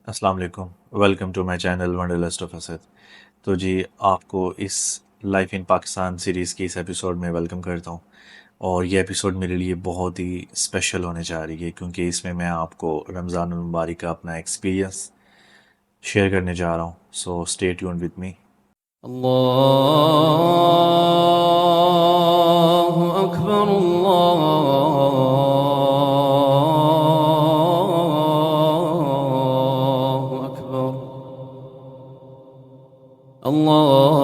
السلام علیکم، welcome to my channel wanderlust of Asad. تو جی، آپ کو اس لائف ان پاکستان سیریز کی اس ایپیسوڈ میں ویلکم کرتا ہوں، اور یہ ایپیسوڈ میرے لیے بہت ہی اسپیشل ہونے جا رہی ہے، کیونکہ اس میں آپ کو رمضان المبارک کا اپنا ایکسپیرینس شیئر کرنے جا رہا ہوں۔ So stay tuned with me. اللہ اکبر، اللہ اکبر، اللہ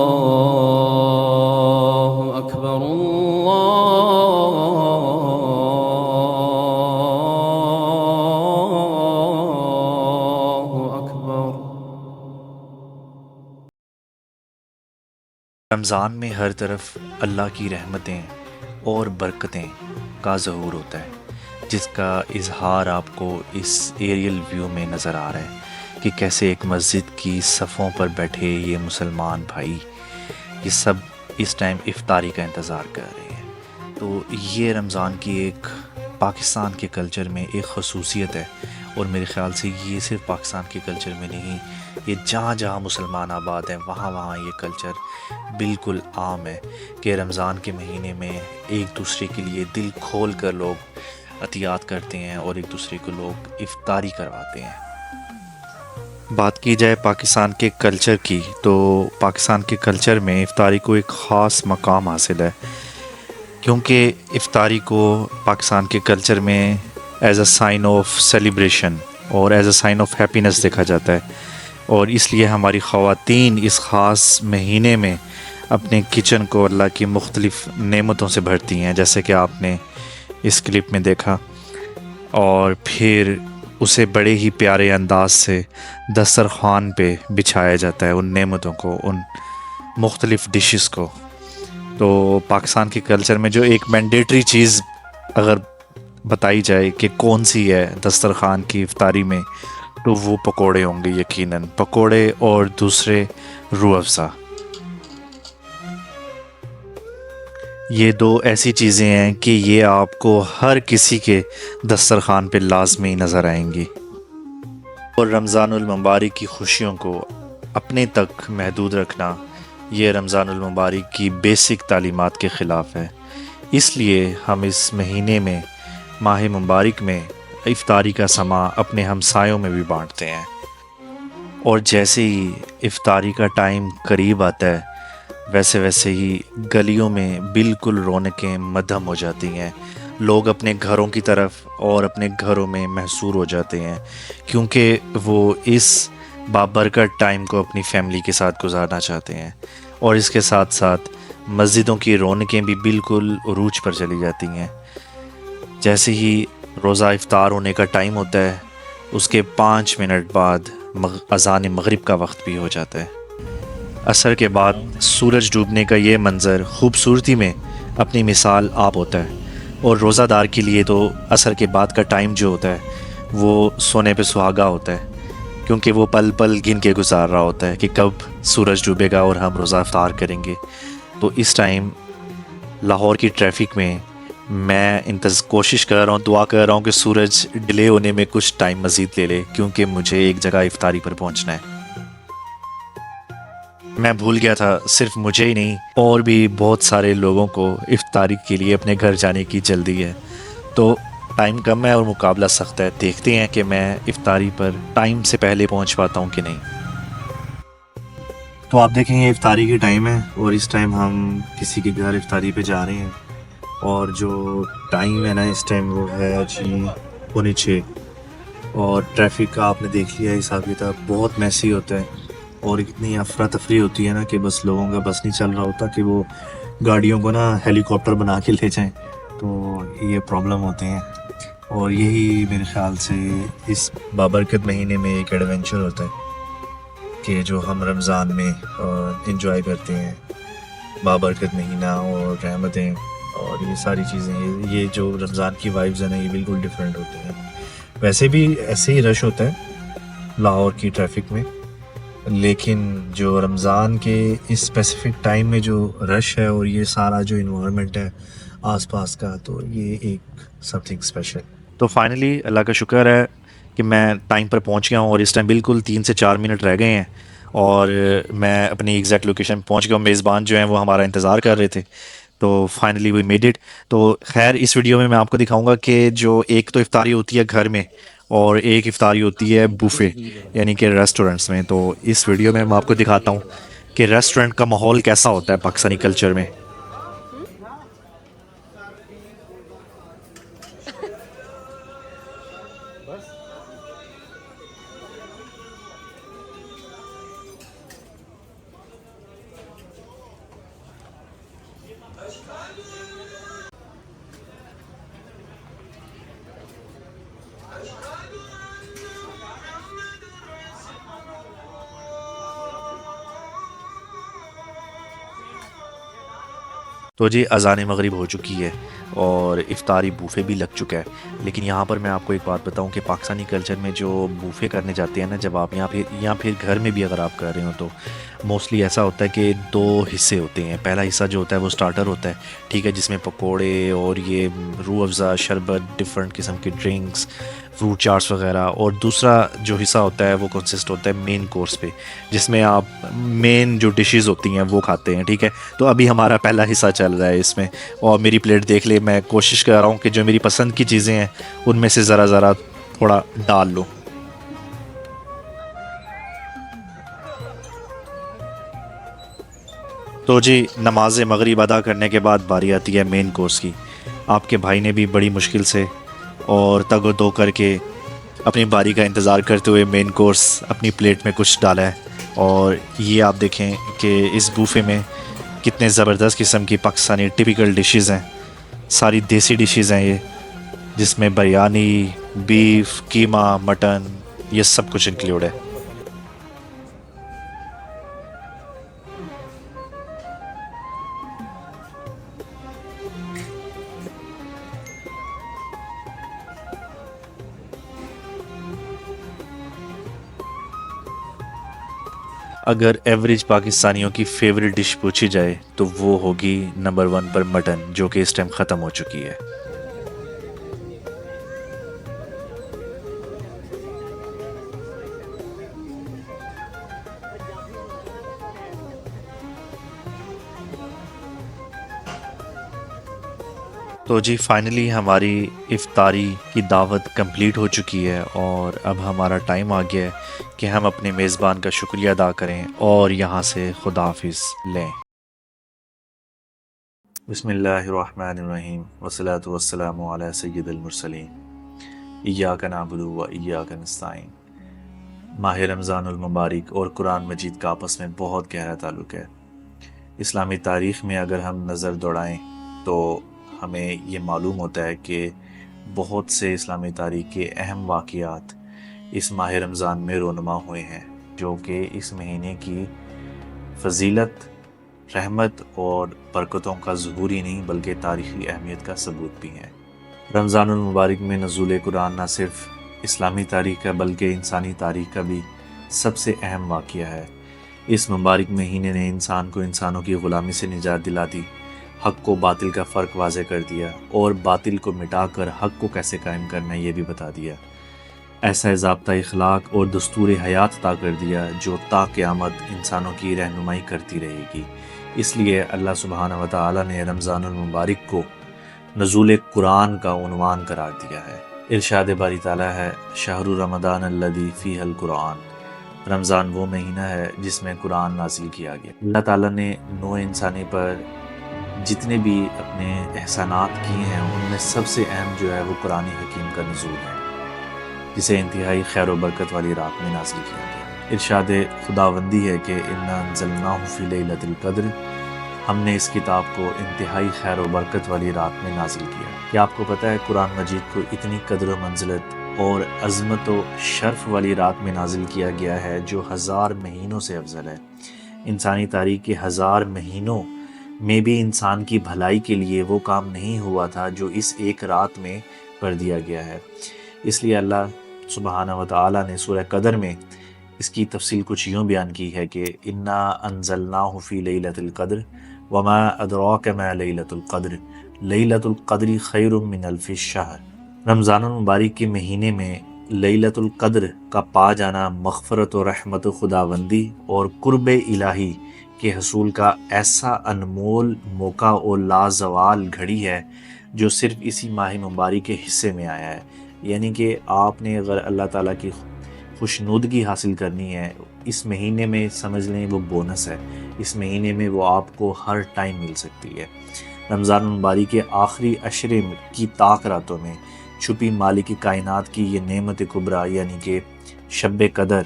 اکبر، اللہ اکبر۔ رمضان میں ہر طرف اللہ کی رحمتیں اور برکتیں کا ظہور ہوتا ہے، جس کا اظہار آپ کو اس ایریل ویو میں نظر آ رہا ہے کہ کیسے ایک مسجد کی صفوں پر بیٹھے یہ مسلمان بھائی یہ سب اس ٹائم افطاری کا انتظار کر رہے ہیں۔ تو یہ رمضان کی ایک پاکستان کے کلچر میں ایک خصوصیت ہے، اور میرے خیال سے یہ صرف پاکستان کے کلچر میں نہیں، یہ جہاں جہاں مسلمان آباد ہیں وہاں وہاں یہ کلچر بالکل عام ہے کہ رمضان کے مہینے میں ایک دوسرے کے لیے دل کھول کر لوگ عطیات کرتے ہیں اور ایک دوسرے کو لوگ افطاری کرواتے ہیں۔ بات کی جائے پاکستان کے کلچر کی، تو پاکستان کے کلچر میں افطاری کو ایک خاص مقام حاصل ہے، کیونکہ افطاری کو پاکستان کے کلچر میں as a sign of celebration اور as a sign of happiness دیکھا جاتا ہے، اور اس لیے ہماری خواتین اس خاص مہینے میں اپنے کچن کو اللہ کی مختلف نعمتوں سے بھرتی ہیں، جیسے کہ آپ نے اس کلپ میں دیکھا، اور پھر اسے بڑے ہی پیارے انداز سے دسترخوان پہ بچھایا جاتا ہے ان نعمتوں کو، ان مختلف ڈشز کو۔ تو پاکستان کے کلچر میں جو ایک مینڈیٹری چیز اگر بتائی جائے کہ کون سی ہے دسترخوان کی افطاری میں، تو وہ پکوڑے ہوں گے، یقیناً پکوڑے اور دوسرے روح افزا۔ یہ دو ایسی چیزیں ہیں کہ یہ آپ کو ہر کسی کے دسترخوان پہ لازمی نظر آئیں گی، اور رمضان المبارک کی خوشیوں کو اپنے تک محدود رکھنا یہ رمضان المبارک کی بیسک تعلیمات کے خلاف ہے۔ اس لیے ہم اس مہینے میں، ماہ مبارک میں، افطاری کا سماں اپنے ہمسایوں میں بھی بانٹتے ہیں، اور جیسے ہی افطاری کا ٹائم قریب آتا ہے ویسے ویسے ہی گلیوں میں بالکل رونقیں مدھم ہو جاتی ہیں، لوگ اپنے گھروں کی طرف اور اپنے گھروں میں محصور ہو جاتے ہیں، کیونکہ وہ اس بابرکت ٹائم کو اپنی فیملی کے ساتھ گزارنا چاہتے ہیں، اور اس کے ساتھ ساتھ مسجدوں کی رونقیں بھی بالکل عروج پر چلی جاتی ہیں۔ جیسے ہی روزہ افطار ہونے کا ٹائم ہوتا ہے، اس کے 5 منٹ بعد اذان مغرب کا وقت بھی ہو جاتا ہے۔ عصر کے بعد سورج ڈوبنے کا یہ منظر خوبصورتی میں اپنی مثال آپ ہوتا ہے، اور روزہ دار کے لیے تو عصر کے بعد کا ٹائم جو ہوتا ہے وہ سونے پہ سہاگا ہوتا ہے، کیونکہ وہ پل پل گن کے گزار رہا ہوتا ہے کہ کب سورج ڈوبے گا اور ہم روزہ افطار کریں گے۔ تو اس ٹائم لاہور کی ٹریفک میں میں کوشش کر رہا ہوں، دعا کر رہا ہوں کہ سورج ڈیلے ہونے میں کچھ ٹائم مزید لے لے، کیونکہ مجھے ایک جگہ افطاری پر پہنچنا ہے۔ میں بھول گیا تھا، صرف مجھے ہی نہیں اور بھی بہت سارے لوگوں کو افطاری کے لیے اپنے گھر جانے کی جلدی ہے، تو ٹائم کم ہے اور مقابلہ سخت ہے۔ دیکھتے ہیں کہ میں افطاری پر ٹائم سے پہلے پہنچ پاتا ہوں کہ نہیں۔ تو آپ دیکھیں یہ افطاری کی ٹائم ہے، اور اس ٹائم ہم کسی کے گھر افطاری پہ جا رہے ہیں، اور جو ٹائم ہے نا اس ٹائم وہ ہے 5:45، اور ٹریفک کا آپ نے دیکھ لیا حساب کتاب بہت میسی ہوتا ہے، اور اتنی افراتفری ہوتی ہے نا کہ بس لوگوں کا بس نہیں چل رہا ہوتا کہ وہ گاڑیوں کو نا ہیلی کاپٹر بنا کے لے جائیں، تو یہ پرابلم ہوتے ہیں۔ اور یہی میرے خیال سے اس بابرکت مہینے میں ایک ایڈونچر ہوتا ہے کہ جو ہم رمضان میں انجوائے کرتے ہیں، بابرکت مہینہ اور رحمتیں اور یہ ساری چیزیں، یہ جو رمضان کی وائبز ہیں نا یہ بالکل ڈفرینٹ ہوتے ہیں۔ ویسے بھی ایسے ہی رش ہوتا ہے لاہور کی ٹریفک میں، لیکن جو رمضان کے اس اسپیسیفک ٹائم میں جو رش ہے اور یہ سارا جو انوائرمنٹ ہے آس پاس کا، تو یہ ایک سم تھنگ اسپیشل. تو فائنلی اللہ کا شکر ہے کہ میں ٹائم پر پہنچ گیا ہوں، اور اس ٹائم بالکل 3 سے 4 منٹ رہ گئے ہیں، اور میں اپنی ایگزیکٹ لوکیشن پہنچ گیا ہوں. میزبان جو ہیں وہ ہمارا انتظار کر رہے تھے، تو فائنلی وی میڈ اٹ. تو خیر اس ویڈیو میں آپ کو دکھاؤں گا کہ جو ایک تو افطاری ہوتی ہے گھر میں، اور ایک افطاری ہوتی ہے بوفے یعنی کہ ریسٹورنٹس میں. تو اس ویڈیو میں آپ کو دکھاتا ہوں کہ ریسٹورنٹ کا ماحول کیسا ہوتا ہے پاکستانی کلچر میں. تو جی اذان مغرب ہو چکی ہے اور افطاری بوفے بھی لگ چکا ہے. لیکن یہاں پر میں آپ کو ایک بات بتاؤں کہ پاکستانی کلچر میں جو بوفے کرنے جاتے ہیں نا، جب آپ پھر گھر میں بھی اگر آپ کر رہے ہو، تو موسٹلی ایسا ہوتا ہے کہ 2 حصے ہوتے ہیں. پہلا حصہ جو ہوتا ہے وہ سٹارٹر ہوتا ہے، ٹھیک ہے، جس میں پکوڑے اور یہ روح افزا، شربت، ڈفرینٹ قسم کے ڈرنکس، فروٹ چاٹس وغیرہ. اور دوسرا جو حصہ ہوتا ہے وہ کنسسٹ ہوتا ہے مین کورس پہ، جس میں آپ مین جو ڈشز ہوتی ہیں وہ کھاتے ہیں، ٹھیک ہے. تو ابھی ہمارا پہلا حصہ چل رہا ہے اس میں، اور میری پلیٹ دیکھ لے، میں کوشش کر رہا ہوں کہ جو میری پسند کی چیزیں ہیں ان میں سے ذرا تھوڑا ڈال لوں. تو جی نماز مغرب ادا کرنے کے بعد باری آتی ہے مین کورس کی. آپ کے بھائی نے بھی بڑی مشکل سے اور تگ و دو کر کے اپنی باری کا انتظار کرتے ہوئے مین کورس اپنی پلیٹ میں کچھ ڈالا ہے. اور یہ آپ دیکھیں کہ اس بوفے میں کتنے زبردست قسم کی پاکستانی ٹپیکل ڈشز ہیں، ساری دیسی ڈشز ہیں یہ، جس میں بریانی، بیف، قیمہ، مٹن، یہ سب کچھ انکلیوڈ ہے. اگر ایوریج پاکستانیوں کی فیوریٹ ڈش پوچھی جائے تو وہ ہوگی نمبر 1 پر مٹن، جو کہ اس ٹائم ختم ہو چکی ہے. تو جی فائنلی ہماری افطاری کی دعوت کمپلیٹ ہو چکی ہے، اور اب ہمارا ٹائم آ گیا ہے کہ ہم اپنے میزبان کا شکریہ ادا کریں اور یہاں سے خداحافظ لیں. بسم اللہ الرحمن الرحیم، والصلاة والسلام علی سید المرسلین، ایاک نعبد و ایاک نستعین. ماہ رمضان المبارک اور قرآن مجید کا آپس میں بہت گہرا تعلق ہے. اسلامی تاریخ میں اگر ہم نظر دوڑائیں تو ہمیں یہ معلوم ہوتا ہے کہ بہت سے اسلامی تاریخ کے اہم واقعات اس ماہ رمضان میں رونما ہوئے ہیں، جو کہ اس مہینے کی فضیلت، رحمت اور برکتوں کا ظہور ہی نہیں بلکہ تاریخی اہمیت کا ثبوت بھی ہے. رمضان المبارک میں نزول قرآن نہ صرف اسلامی تاریخ کا بلکہ انسانی تاریخ کا بھی سب سے اہم واقعہ ہے. اس مبارک مہینے نے انسان کو انسانوں کی غلامی سے نجات دلا دی، حق کو باطل کا فرق واضح کر دیا، اور باطل کو مٹا کر حق کو کیسے قائم کرنا ہے یہ بھی بتا دیا. ایسا ضابطہ اخلاق اور دستور حیات عطا کر دیا جو تا قیامت انسانوں کی رہنمائی کرتی رہے گی. اس لیے اللہ سبحانہ و تعالی نے رمضان المبارک کو نزول قرآن کا عنوان قرار دیا ہے. ارشاد باری تعالیٰ ہے، شہر رمضان الذی فیہ القرآن، رمضان وہ مہینہ ہے جس میں قرآن نازل کیا گیا. اللہ تعالیٰ نے نوع انسانی پر جتنے بھی اپنے احسانات کیے ہیں ان میں سب سے اہم جو ہے وہ قرآن حکیم کا نزول ہے، جسے انتہائی خیر و برکت والی رات میں نازل کیا گیا. ارشاد خداوندی ہے کہ انا انزلناہ فی لیلۃ القدر، ہم نے اس کتاب کو انتہائی خیر و برکت والی رات میں نازل کیا. کیا آپ کو پتہ ہے قرآن مجید کو اتنی قدر و منزلت اور عظمت و شرف والی رات میں نازل کیا گیا ہے جو 1000 مہینوں سے افضل ہے. انسانی تاریخ کے 1000 مہینوں میں بھی انسان کی بھلائی کے لیے وہ کام نہیں ہوا تھا جو اس ایک رات میں کر دیا گیا ہے. اس لیے اللہ سبحانہ و تعالی نے سورہ قدر میں اس کی تفصیل کچھ یوں بیان کی ہے کہ انا انزلناہ فی لیلۃ القدر وما ادراک ما لیلۃ القدر لیلۃ القدر خیر من الف شہر۔ رمضان المبارک کے مہینے میں لیلۃ القدر کا پا جانا مغفرت و رحمت و خداوندی اور قرب الہی کے حصول کا ایسا انمول موقع اور لازوال گھڑی ہے جو صرف اسی ماہ مبارک کے حصے میں آیا ہے۔ یعنی کہ آپ نے اگر اللہ تعالیٰ کی خوشنودگی حاصل کرنی ہے اس مہینے میں، سمجھ لیں وہ بونس ہے، اس مہینے میں وہ آپ کو ہر ٹائم مل سکتی ہے۔ رمضان المبارک کے آخری عشرے کی طاق راتوں میں چھپی مالک کائنات کی یہ نعمت کبریٰ یعنی کہ شب قدر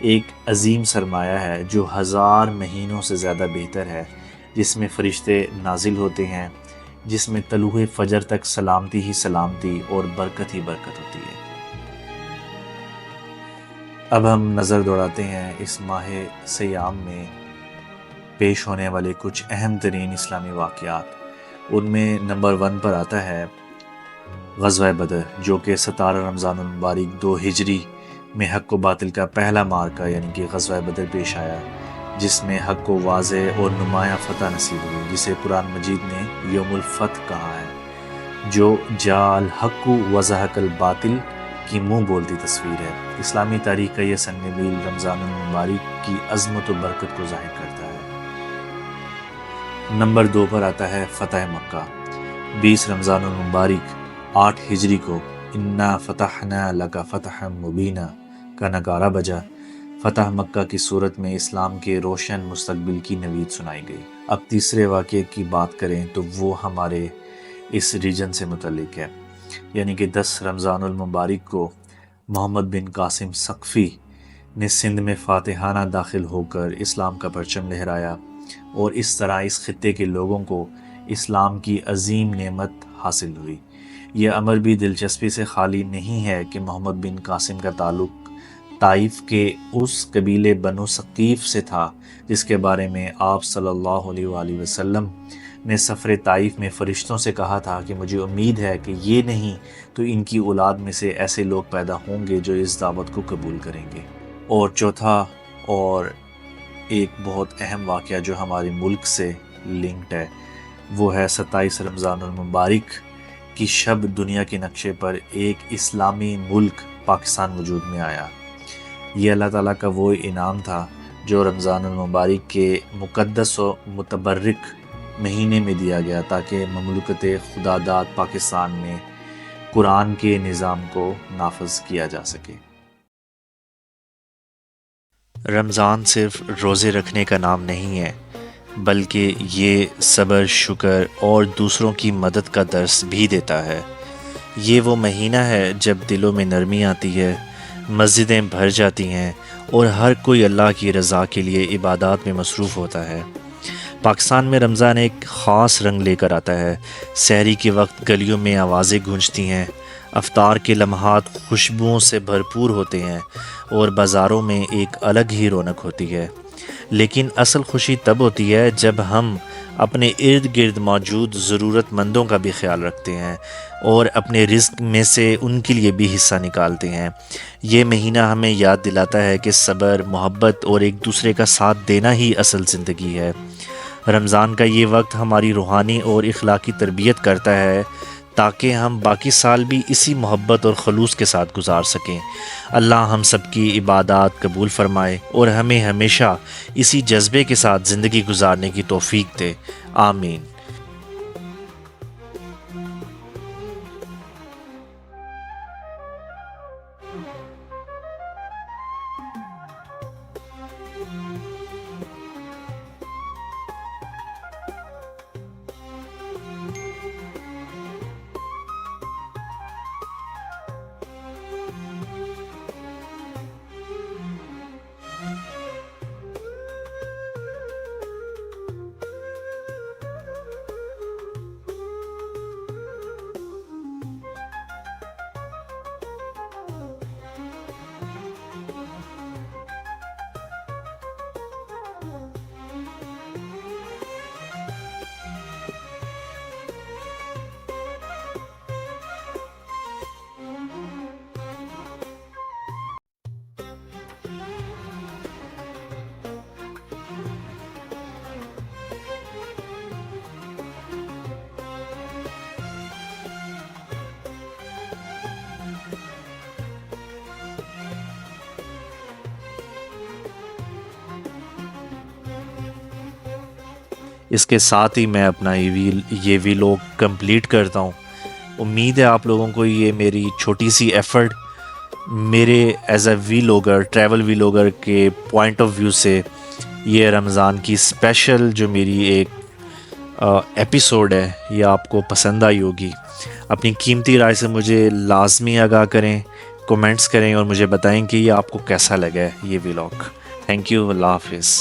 ایک عظیم سرمایہ ہے جو 1000 مہینوں سے زیادہ بہتر ہے، جس میں فرشتے نازل ہوتے ہیں، جس میں طلوع فجر تک سلامتی ہی سلامتی اور برکت ہی برکت ہوتی ہے۔ اب ہم نظر دوڑاتے ہیں اس ماہ سیام میں پیش ہونے والے کچھ اہم ترین اسلامی واقعات۔ ان میں نمبر 1 پر آتا ہے غزوہ بدر، جو کہ 17 رمضان المبارک 2 ہجری میں حق و باطل کا پہلا معرکہ یعنی کہ غزوہ بدر پیش آیا، جس میں حق کو واضح اور نمایاں فتح نصیب ہوئی، جسے قرآن مجید نے یوم الفتح کہا ہے، جو جاء الحق وزہق الباطل کی منہ بولتی تصویر ہے۔ اسلامی تاریخ کا یہ سن نبیل رمضان المبارک کی عظمت و برکت کو ظاہر کرتا ہے۔ نمبر 2 پر آتا ہے فتح مکہ۔ 20 رمضان المبارک 8 ہجری کو انا فتحنا لک فتحا مبینا کا نگارہ بجا۔ فتح مکہ کی صورت میں اسلام کے روشن مستقبل کی نوید سنائی گئی۔ اب تیسرے واقعے کی بات کریں تو وہ ہمارے اس ریجن سے متعلق ہے، یعنی کہ 10 رمضان المبارک کو محمد بن قاسم ثقفی نے سندھ میں فاتحانہ داخل ہو کر اسلام کا پرچم لہرایا، اور اس طرح اس خطے کے لوگوں کو اسلام کی عظیم نعمت حاصل ہوئی۔ یہ امر بھی دلچسپی سے خالی نہیں ہے کہ محمد بن قاسم کا تعلق طائف کے اس قبیلے بنو ثقیف سے تھا جس کے بارے میں آپ صلی اللہ علیہ وآلہ وسلم نے سفر طائف میں فرشتوں سے کہا تھا کہ مجھے امید ہے کہ یہ نہیں تو ان کی اولاد میں سے ایسے لوگ پیدا ہوں گے جو اس دعوت کو قبول کریں گے۔ اور چوتھا اور ایک بہت اہم واقعہ جو ہمارے ملک سے لنکڈ ہے وہ ہے 27 رمضان المبارک کی شب دنیا کے نقشے پر ایک اسلامی ملک پاکستان وجود میں آیا۔ یہ اللہ تعالیٰ کا وہ انعام تھا جو رمضان المبارک کے مقدس و متبرک مہینے میں دیا گیا تاکہ مملکت خداداد پاکستان میں قرآن کے نظام کو نافذ کیا جا سکے۔ رمضان صرف روزے رکھنے کا نام نہیں ہے، بلکہ یہ صبر، شکر اور دوسروں کی مدد کا درس بھی دیتا ہے۔ یہ وہ مہینہ ہے جب دلوں میں نرمی آتی ہے، مسجدیں بھر جاتی ہیں اور ہر کوئی اللہ کی رضا کے لیے عبادات میں مصروف ہوتا ہے۔ پاکستان میں رمضان ایک خاص رنگ لے کر آتا ہے۔ سحری کے وقت گلیوں میں آوازیں گونجتی ہیں، افطار کے لمحات خوشبوؤں سے بھرپور ہوتے ہیں اور بازاروں میں ایک الگ ہی رونق ہوتی ہے۔ لیکن اصل خوشی تب ہوتی ہے جب ہم اپنے ارد گرد موجود ضرورت مندوں کا بھی خیال رکھتے ہیں اور اپنے رزق میں سے ان کے لیے بھی حصہ نکالتے ہیں۔ یہ مہینہ ہمیں یاد دلاتا ہے کہ صبر، محبت اور ایک دوسرے کا ساتھ دینا ہی اصل زندگی ہے۔ رمضان کا یہ وقت ہماری روحانی اور اخلاقی تربیت کرتا ہے تاکہ ہم باقی سال بھی اسی محبت اور خلوص کے ساتھ گزار سکیں۔ اللہ ہم سب کی عبادات قبول فرمائے اور ہمیں ہمیشہ اسی جذبے کے ساتھ زندگی گزارنے کی توفیق دے، آمین۔ اس کے ساتھ ہی میں اپنا یہ ویلوگ کمپلیٹ کرتا ہوں. امید ہے آپ لوگوں کو یہ میری چھوٹی سی ایفرٹ میرے ایز اے ویلوگر، ٹریول ویلوگر کے پوائنٹ آف ویو سے یہ رمضان کی اسپیشل جو میری ایک ایپیسوڈ ہے یہ آپ کو پسند آئی ہوگی. اپنی قیمتی رائے سے مجھے لازمی آگاہ کریں، کومنٹس کریں اور مجھے بتائیں کہ یہ آپ کو کیسا لگا ہے یہ ویلاگ. تھینک یو، اللہ حافظ.